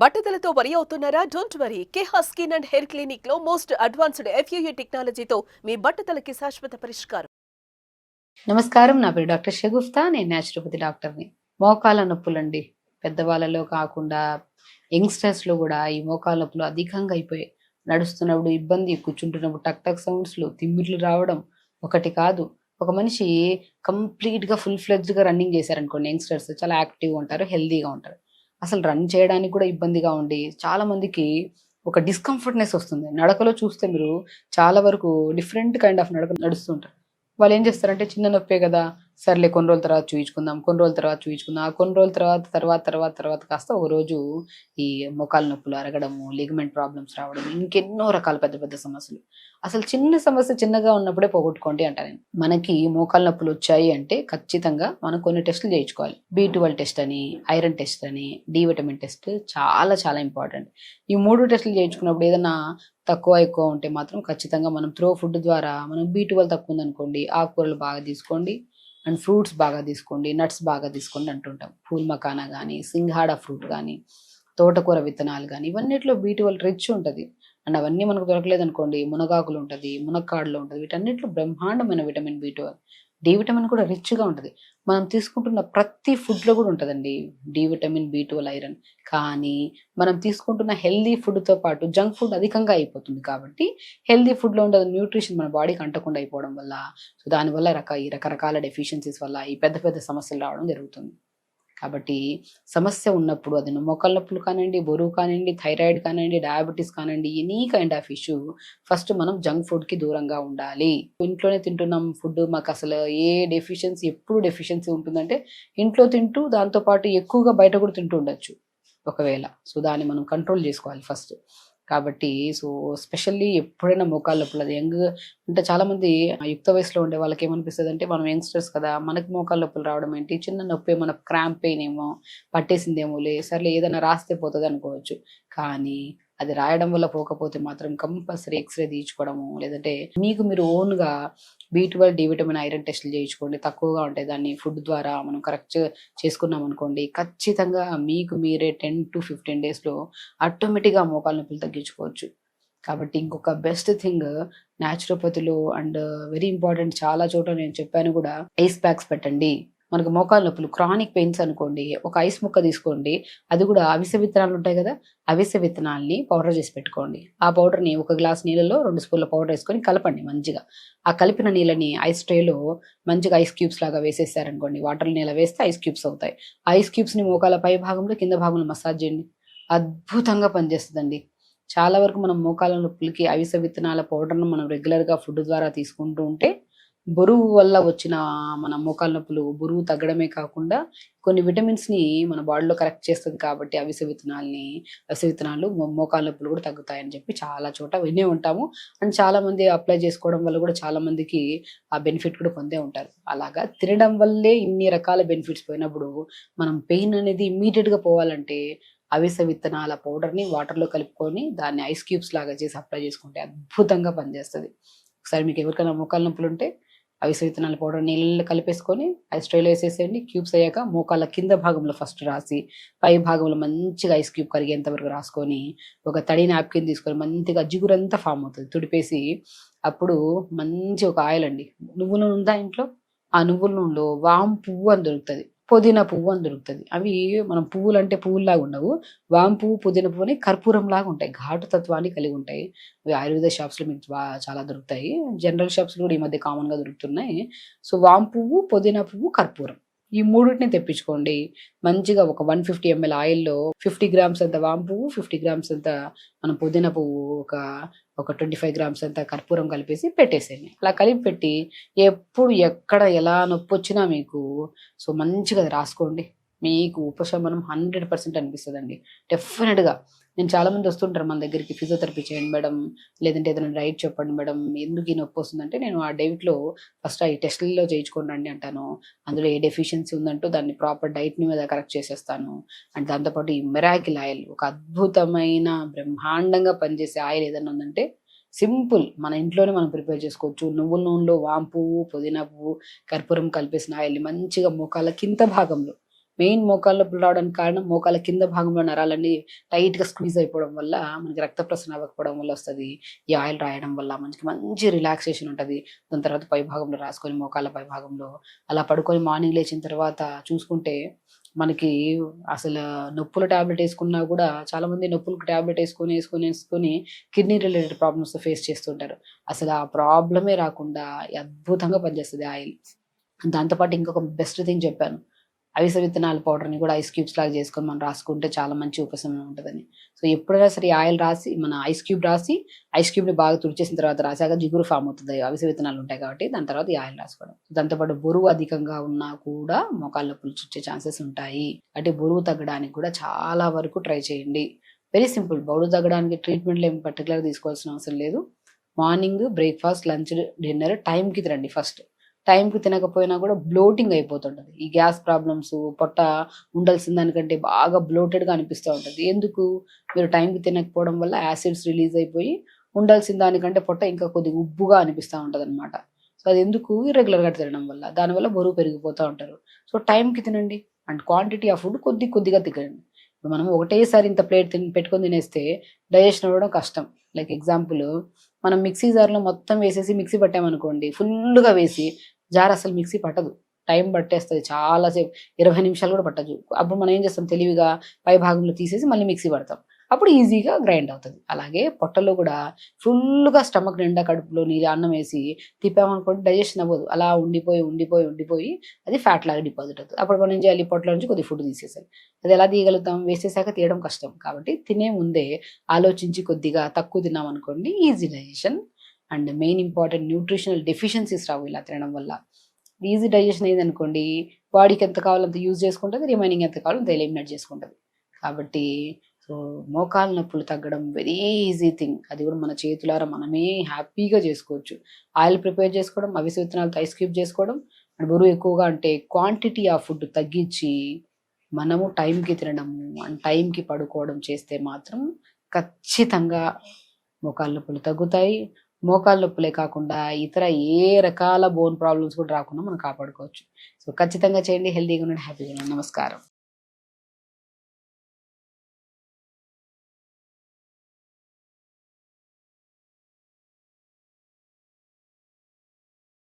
బట్టతలతో వరి అవుతున్నారా? Don't worry. Keha skin and hair clinic లో మోస్ట్ అడ్వాన్స్డ్ FUE టెక్నాలజీతో మీ బట్టతలకి శాశ్వత పరిష్కారం. నమస్కారం. నా పేరు డాక్టర్ షగుఫ్తా. నేను న్యాచురోపతి డాక్టర్ని. మోకాళ్ళ నొప్పులండి. పెద్దవాళ్ళలో కాకుండా యంగ్స్టర్స్లో కూడా ఈ మోకాళ్ళ నొప్పులు అధికంగా అయిపోయాయి. నడుస్తున్నప్పుడు ఇబ్బంది, కూర్చుంటున్నప్పుడు టక్ టక్ సౌండ్స్లు, తిమ్మిర్లు రావడం ఒకటి కాదు. ఒక మనిషి కంప్లీట్గా ఫుల్ ఫ్లెడ్జ్డ్గా రన్నింగ్ చేశారనుకోండి, యంగ్స్టర్స్ చాలా యాక్టివ్గా ఉంటారు, హెల్తీగా ఉంటారు. అసలు రన్ చేయడానికి కూడా ఇబ్బందిగా ఉండి చాలా మందికి ఒక డిస్కంఫర్ట్నెస్ వస్తుంది. నడకలో చూస్తే మీరు చాలా వరకు డిఫరెంట్ కైండ్ ఆఫ్ నడక నడుస్తుంటారు. వాళ్ళు ఏం చేస్తారంటే చిన్న నొప్పే కదా, సర్లే కొన్ని రోజుల తర్వాత చూయించుకుందాం, కొన్ని రోజుల తర్వాత చూయించుకుందాం. ఆ కొన్ని రోజుల తర్వాత కాస్త ఒక రోజు ఈ మోకాళ్ళ నొప్పులు అరగడము, లిగమెంట్ ప్రాబ్లమ్స్ రావడం, ఇంకెన్నో రకాల పెద్ద పెద్ద సమస్యలు. అసలు చిన్న సమస్య చిన్నగా ఉన్నప్పుడే పోగొట్టుకోండి అంట నేను. మనకి మోకాళ్ళ నొప్పులు వచ్చాయి అంటే ఖచ్చితంగా మనం కొన్ని టెస్టులు చేయించుకోవాలి. B12 టెస్ట్ అని, ఐరన్ టెస్ట్ అని, డి విటమిన్ టెస్ట్ చాలా చాలా ఇంపార్టెంట్. ఈ 3 టెస్టులు చేయించుకున్నప్పుడు ఏదైనా తక్కువ ఎక్కువ ఉంటే మాత్రం ఖచ్చితంగా మనం త్రో ఫుడ్ ద్వారా మనం B12 తక్కువ ఉందనుకోండి, ఆకుకూరలు బాగా తీసుకోండి అండ్ ఫ్రూట్స్ బాగా తీసుకోండి, నట్స్ బాగా తీసుకోండి అంటుంటాం. పూల్ మకానా కానీ, సింఘాడా ఫ్రూట్ కానీ, తోటకూర విత్తనాలు కానీ, ఇవన్నిట్లో B12 రిచ్ ఉంటుంది. అండ్ అవన్నీ మనకు దొరకలేదనుకోండి, మునగాకులు ఉంటుంది, మునక్కాడలో ఉంటుంది, వీటన్నిటిలో బ్రహ్మాండమైన విటమిన్ B12. డి విటమిన్ కూడా రిచ్గా ఉంటుంది. మనం తీసుకుంటున్న ప్రతి ఫుడ్లో కూడా ఉంటుందండి డి విటమిన్, B12, ఐరన్. కానీ మనం తీసుకుంటున్న హెల్దీ ఫుడ్తో పాటు జంక్ ఫుడ్ అధికంగా అయిపోతుంది కాబట్టి హెల్దీ ఫుడ్లో ఉండే న్యూట్రిషన్ మన బాడీకి అంటకుండా అయిపోవడం వల్ల, సో దానివల్ల ఈ రకరకాల డెఫిషియన్సీస్ వల్ల ఈ పెద్ద పెద్ద సమస్యలు రావడం జరుగుతుంది. కాబట్టి సమస్య ఉన్నప్పుడు అది మోకాళ్ళ నొప్పులు కానివ్వండి, బరువు కానివ్వండి, థైరాయిడ్ కానివ్వండి, డయాబెటీస్ కానివ్వండి, any kind of issue, first మనం జంక్ ఫుడ్కి దూరంగా ఉండాలి. ఇంట్లోనే తింటున్నాం ఫుడ్, మాకు అసలు ఏ డెఫిషియన్సీ, ఎప్పుడు డెఫిషియన్సీ ఉంటుందంటే ఇంట్లో తింటూ దాంతోపాటు ఎక్కువగా బయట కూడా తింటూ ఉండొచ్చు ఒకవేళ. సో దాన్ని మనం కంట్రోల్ చేసుకోవాలి ఫస్ట్. కాబట్టి సో స్పెషల్లీ ఎప్పుడైనా మోకాళ్ళ నొప్పులు, అది యంగ్ అంటే చాలామంది యుక్త వయసులో ఉండే వాళ్ళకి ఏమనిపిస్తుంది అంటే, మనం యంగ్స్టర్స్ కదా, మనకి మోకాళ్ళ నొప్పులు రావడం ఏంటి, చిన్న నొప్పి, మన క్రాంప్ పెయిన్ ఏమో పట్టేసిందేమోలే, సర్లే ఏదైనా రాస్తే పోతుంది అనుకోవచ్చు. కానీ అది రాయడం వల్ల పోకపోతే మాత్రం కంపల్సరీ ఎక్స్రే తీయించుకోవడము, లేదంటే మీకు మీరు ఓన్గా B12, డి విటమిన్, ఐరన్ టెస్టులు చేయించుకోండి. తక్కువగా ఉంటాయి, దాన్ని ఫుడ్ ద్వారా మనం కరెక్ట్ చేసుకున్నాం అనుకోండి, ఖచ్చితంగా మీకు మీరే 10 to 15 డేస్లో ఆటోమేటిక్గా మోకాళ్ళ నొప్పులు తగ్గించుకోవచ్చు. కాబట్టి ఇంకొక బెస్ట్ థింగ్ న్యాచురోపతిలో అండ్ వెరీ ఇంపార్టెంట్, చాలా చోట్ల నేను చెప్పాను కూడా, ఐస్ ప్యాక్స్ పెట్టండి. మనకు మోకాళ్ళ నొప్పులు, క్రానిక్ పెయిన్స్ అనుకోండి, ఒక ఐస్ ముక్క తీసుకోండి. అది కూడా అవిసె విత్తనాలు ఉంటాయి కదా, అవిసె విత్తనాల్ని పౌడర్ చేసి పెట్టుకోండి. ఆ పౌడర్ని ఒక గ్లాస్ నీళ్ళలో 2 స్పూన్ల పౌడర్ వేసుకొని కలపండి మంచిగా. ఆ కలిపిన నీళ్ళని ఐస్ ట్రేలో మంచిగా ఐస్ క్యూబ్స్ లాగా వేసేసారనుకోండి, వాటర్ నీళ్ళ వేస్తే ఐస్ క్యూబ్స్ అవుతాయి. ఐస్ క్యూబ్స్ని మోకాళ్ళ పై భాగంలో, కింద భాగంలో మసాజ్ చేయండి. అద్భుతంగా పనిచేస్తుందండి. చాలా వరకు మనం మోకాళ్ళ నొప్పులకి అవిసె విత్తనాల పౌడర్ను మనం రెగ్యులర్గా ఫుడ్ ద్వారా తీసుకుంటూ ఉంటే, బరువు వల్ల వచ్చిన మన మోకాళ్ళ నొప్పులు బరువు తగ్గడమే కాకుండా కొన్ని విటమిన్స్ని మన బాడీలో కరెక్ట్ చేస్తుంది. కాబట్టి అవిసె విత్తనాలు మోకాళ్ళ నొప్పులు కూడా తగ్గుతాయని చెప్పి చాలా చోట వినే ఉంటాము. అండ్ చాలామంది అప్లై చేసుకోవడం వల్ల కూడా చాలామందికి ఆ బెనిఫిట్ కూడా పొందే ఉంటారు. అలాగా తినడం వల్లే ఇన్ని రకాల బెనిఫిట్స్ పోయినప్పుడు, మనం పెయిన్ అనేది ఇమ్మీడియట్గా పోవాలంటే అవిసె విత్తనాల పౌడర్ని వాటర్లో కలుపుకొని దాన్ని ఐస్ క్యూబ్స్ లాగా చేసి అప్లై చేసుకుంటే అద్భుతంగా పనిచేస్తుంది. ఒకసారి మీకు ఎవరికైనా మోకాళ్ళ నొప్పులు ఉంటే అవిసె విత్తనాల పౌడర్ నీళ్ళలో కలిపేసుకొని ఐస్ ట్రేలో వేసేసేయండి. క్యూబ్స్ అయ్యాక మోకాళ్ళ కింద భాగంలో ఫస్ట్ రాసి, పై భాగంలో మంచిగా ఐస్ క్యూబ్ కరిగేంత వరకు రాసుకొని, ఒక తడి నాప్కిన్ తీసుకొని మంచిగా జిగురంతా ఫామ్ అవుతుంది తుడిపేసి, అప్పుడు మంచి ఒక ఆయిల్ అండి, నువ్వుల నూనె ఉందా ఇంట్లో, ఆ నువ్వుల నూనెలో వాము పువ్వు అని దొరుకుతుంది, పుదీనా పువ్వు అని దొరుకుతుంది. అవి మనం పువ్వులు అంటే పువ్వులాగా ఉండవు, వాము పువ్వు, పుదీనా పువ్వు అని కర్పూరం లాగా ఉంటాయి, ఘాటు తత్వాన్ని కలిగి ఉంటాయి. అవి ఆయుర్వేద షాప్స్లో మీకు చాలా దొరుకుతాయి. జనరల్ షాప్స్లో కూడా ఈ మధ్య కామన్గా దొరుకుతున్నాయి. సో వాము పువ్వు, పుదీనా పువ్వు, కర్పూరం, ఈ మూడింటిని తెప్పించుకోండి. మంచిగా ఒక 150 ml ఆయిల్లో 50 గ్రామ్స్ అంత వాము పువ్వు, 50 గ్రామ్స్ అంత మన పుదీనా పువ్వు, ఒక ఒక 25 గ్రామ్స్ అంత కర్పూరం కలిపేసి పెట్టేసేయండి. అలా కలిపి పెట్టి ఎప్పుడు ఎక్కడ ఎలా నొప్పి వచ్చినా మీకు సో మంచిగా అది రాసుకోండి. మీకు ఉపశమనం 100% అనిపిస్తుందండి డెఫినెట్గా. నేను చాలామంది వస్తుంటారు మన దగ్గరికి, ఫిజియోథెరపీ చేయండి మేడం, లేదంటే ఏదైనా డైట్ చెప్పండి మేడం, ఎందుకు ఈ నొప్పి వస్తుందంటే, నేను ఆ డైట్లో ఫస్ట్ ఈ టెస్టుల్లో చేయించుకోండి అండి అంటాను. అందులో ఏ డెఫిషియన్సీ ఉందంటూ దాన్ని ప్రాపర్ డైట్ని మీద కరెక్ట్ చేసేస్తాను. అండ్ దాంతోపాటు ఈ మిరాకిల్ ఆయిల్, ఒక అద్భుతమైన బ్రహ్మాండంగా పనిచేసే ఆయిల్ ఏదైనా ఉందంటే సింపుల్, మన ఇంట్లోనే మనం ప్రిపేర్ చేసుకోవచ్చు. నువ్వుల నూనెలో వాము పువ్వు, పుదీనా పువ్వు, కర్పూరం కలిపేసిన ఆయిల్ని మంచిగా మోకాళ్ళ కింద భాగంలో మెయిన్ మోకాళ్ళ నొప్పులు రావడానికి కారణం మోకాళ్ళ కింద భాగంలో నరాలన్నీ టైట్గా స్క్వీజ్ అయిపోవడం వల్ల మనకి రక్త ప్రసరణ అవ్వకపోవడం వల్ల వస్తుంది. ఈ ఆయిల్ రాయడం వల్ల మనకి మంచి రిలాక్సేషన్ ఉంటుంది. దాని తర్వాత పై భాగంలో రాసుకొని మోకాళ్ళ పై భాగంలో అలా పడుకొని మార్నింగ్ లేచిన తర్వాత చూసుకుంటే మనకి అసలు నొప్పుల టాబ్లెట్ వేసుకున్నా కూడా చాలా మంది నొప్పులకు టాబ్లెట్ వేసుకొని కిడ్నీ రిలేటెడ్ ప్రాబ్లమ్స్ ఫేస్ చేస్తుంటారు. అసలు ఆ ప్రాబ్లమే రాకుండా అద్భుతంగా పనిచేస్తుంది ఆయిల్. దాంతోపాటు ఇంకొక బెస్ట్ థింగ్ చెప్పాను, అవిసె విత్తనాల పౌడర్ని కూడా ఐస్ క్యూబ్స్ లాగా చేసుకొని మనం రాసుకుంటే చాలా మంచి ఉపశమనం ఉంటుందని. సో ఎప్పుడైనా సరే ఆయిల్ రాసి మన ఐస్ క్యూబ్ని బాగా తుడిచేసిన తర్వాత రాసాక జిగురు ఫామ్ అవుతుంది, అవిసె విత్తనాలు ఉంటాయి కాబట్టి. దాని తర్వాత ఈ ఆయిల్ రాసుకోవడం. దాంతోపాటు బరువు అధికంగా ఉన్నా కూడా మోకాళ్ళ నొప్పులు చుచ్చే ఛాన్సెస్ ఉంటాయి. అంటే బరువు తగ్గడానికి కూడా చాలా వరకు ట్రై చేయండి. Very simple. బరువు తగ్గడానికి ట్రీట్మెంట్లు ఏం పర్టికులర్ తీసుకోవాల్సిన అవసరం లేదు. మార్నింగ్ బ్రేక్ఫాస్ట్, లంచ్, డిన్నర్ టైంకి తినండి. ఫస్ట్ టైంకి తినకపోయినా కూడా బ్లోటింగ్ అయిపోతుంటుంది. ఈ గ్యాస్ ప్రాబ్లమ్స్, పొట్ట ఉండాల్సిన దానికంటే బాగా బ్లోటెడ్గా అనిపిస్తూ ఉంటుంది. ఎందుకు? మీరు టైంకి తినకపోవడం వల్ల యాసిడ్స్ రిలీజ్ అయిపోయి ఉండాల్సిన దానికంటే పొట్ట ఇంకా కొద్దిగా ఉబ్బుగా అనిపిస్తూ ఉంటుంది అనమాట. సో అది ఎందుకు? ఇర్రెగ్యులర్గా తినడం వల్ల. దానివల్ల బరువు పెరిగిపోతూ ఉంటారు. సో టైంకి తినండి అండ్ క్వాంటిటీ ఆఫ్ ఫుడ్ కొద్దిగా తినండి. ఇప్పుడు మనం ఒకటేసారి ఇంత ప్లేట్ పెట్టుకొని తినేస్తే డైజెషన్ అవ్వడం కష్టం. లైక్ ఎగ్జాంపుల్, మనం మిక్సీ జార్లో మొత్తం వేసేసి మిక్సీ పట్టామనుకోండి, ఫుల్గా వేసి జార్ అసలు మిక్సీ పట్టదు, టైం పట్టేస్తుంది చాలాసేపు, 20 నిమిషాలు కూడా పట్టదు. అప్పుడు మనం ఏం చేస్తాం, తెలివిగా పై భాగంలో తీసేసి మళ్ళీ మిక్సీ పడతాం, అప్పుడు ఈజీగా గ్రైండ్ అవుతుంది. అలాగే పొట్టలో కూడా ఫుల్గా స్టమక్ నిండా కడుపులో నీళ్ళు అన్నం వేసి తిప్పామనుకోండి డైజెషన్ అవ్వదు, అలా ఉండిపోయి అది ఫ్యాట్ లాగా డిపాజిట్ అవుతుంది. అప్పుడు మనం ఏం చేయాలి, పొట్టలో నుంచి కొద్ది ఫుడ్ తీసేసాలి. అది ఎలా తీయగలుగుతాం? వేసేసాక తీయడం కష్టం. కాబట్టి తినే ముందే ఆలోచించి కొద్దిగా తక్కువ తిన్నామనుకోండి, easy digestion. And main important, nutritional deficiencies రావు ఇలా తినడం వల్ల. ఈజీ డైజెషన్ అయింది అనుకోండి, బాడీకి ఎంత కావాలో అంత యూజ్ చేసుకుంటుంది, రిమైనింగ్ ఎంత కావాలో అంత ఎలిమినేట్ చేసుకుంటుంది. కాబట్టి సో మోకాళ్ళ నొప్పులు తగ్గడం వెరీ ఈజీ థింగ్. అది కూడా మన చేతులారా మనమే హ్యాపీగా చేసుకోవచ్చు. ఆయిల్ ప్రిపేర్ చేసుకోవడం, అవిసె విత్తనాలతో ఐస్ క్యూబ్ చేసుకోవడం, అండ్ బరువు ఎక్కువగా అంటే క్వాంటిటీ ఆఫ్ ఫుడ్ తగ్గించి మనము టైంకి తినడము అండ్ టైంకి పడుకోవడం చేస్తే మాత్రం ఖచ్చితంగా మోకాళ్ళ నొప్పులు తగ్గుతాయి. మోకాళ్ళ నొప్పులే కాకుండా ఇతర ఏ రకాల బోన్ ప్రాబ్లమ్స్ కూడా రాకుండా మనం కాపాడుకోవచ్చు. సో ఖచ్చితంగా చేయండి. హెల్తీగా ఉండండి, హ్యాపీగా ఉండండి. నమస్కారం.